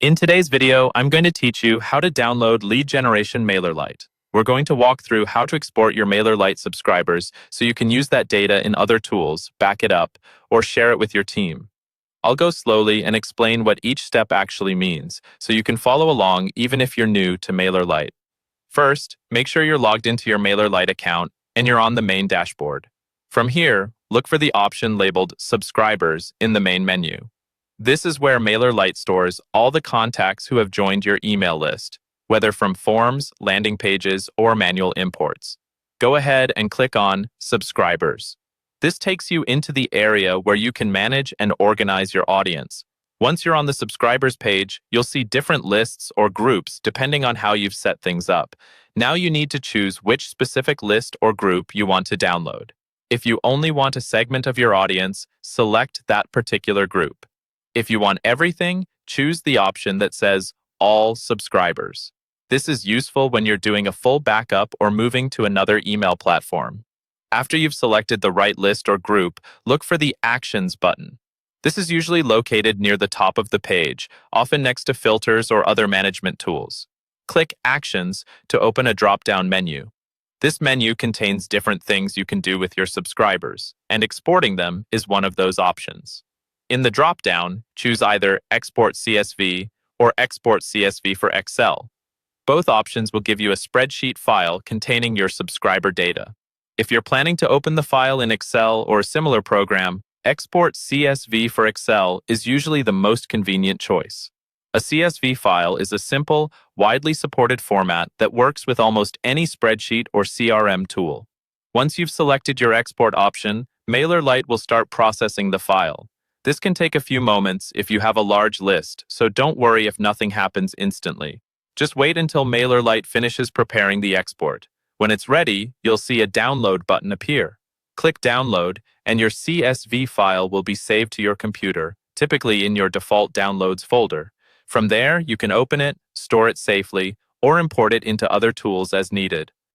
In today's video, I'm going to teach you how to download lead generation Mailerlite. We're going to walk through how to export your Mailerlite subscribers so you can use that data in other tools, back it up, or share it with your team. I'll go slowly and explain what each step actually means so you can follow along even if you're new to Mailerlite. First, make sure you're logged into your Mailerlite account and you're on the main dashboard. From here, look for the option labeled Subscribers in the main menu. This is where Mailerlite stores all the contacts who have joined your email list, whether from forms, landing pages, or manual imports. Go ahead and click on Subscribers. This takes you into the area where you can manage and organize your audience. Once you're on the subscribers page, you'll see different lists or groups depending on how you've set things up. Now you need to choose which specific list or group you want to download. If you only want a segment of your audience, select that particular group. If you want everything, choose the option that says All Subscribers. This is useful when you're doing a full backup or moving to another email platform. After you've selected the right list or group, look for the Actions button. This is usually located near the top of the page, often next to filters or other management tools. Click Actions to open a drop-down menu. This menu contains different things you can do with your subscribers, and exporting them is one of those options. In the drop-down, choose either Export CSV or Export CSV for Excel. Both options will give you a spreadsheet file containing your subscriber data. If you're planning to open the file in Excel or a similar program, Export CSV for Excel is usually the most convenient choice. A CSV file is a simple, widely supported format that works with almost any spreadsheet or CRM tool. Once you've selected your export option, Mailerlite will start processing the file. This can take a few moments if you have a large list, so don't worry if nothing happens instantly. Just wait until Mailerlite finishes preparing the export. When it's ready, you'll see a download button appear. Click Download, and your CSV file will be saved to your computer, typically in your default Downloads folder. From there, you can open it, store it safely, or import it into other tools as needed.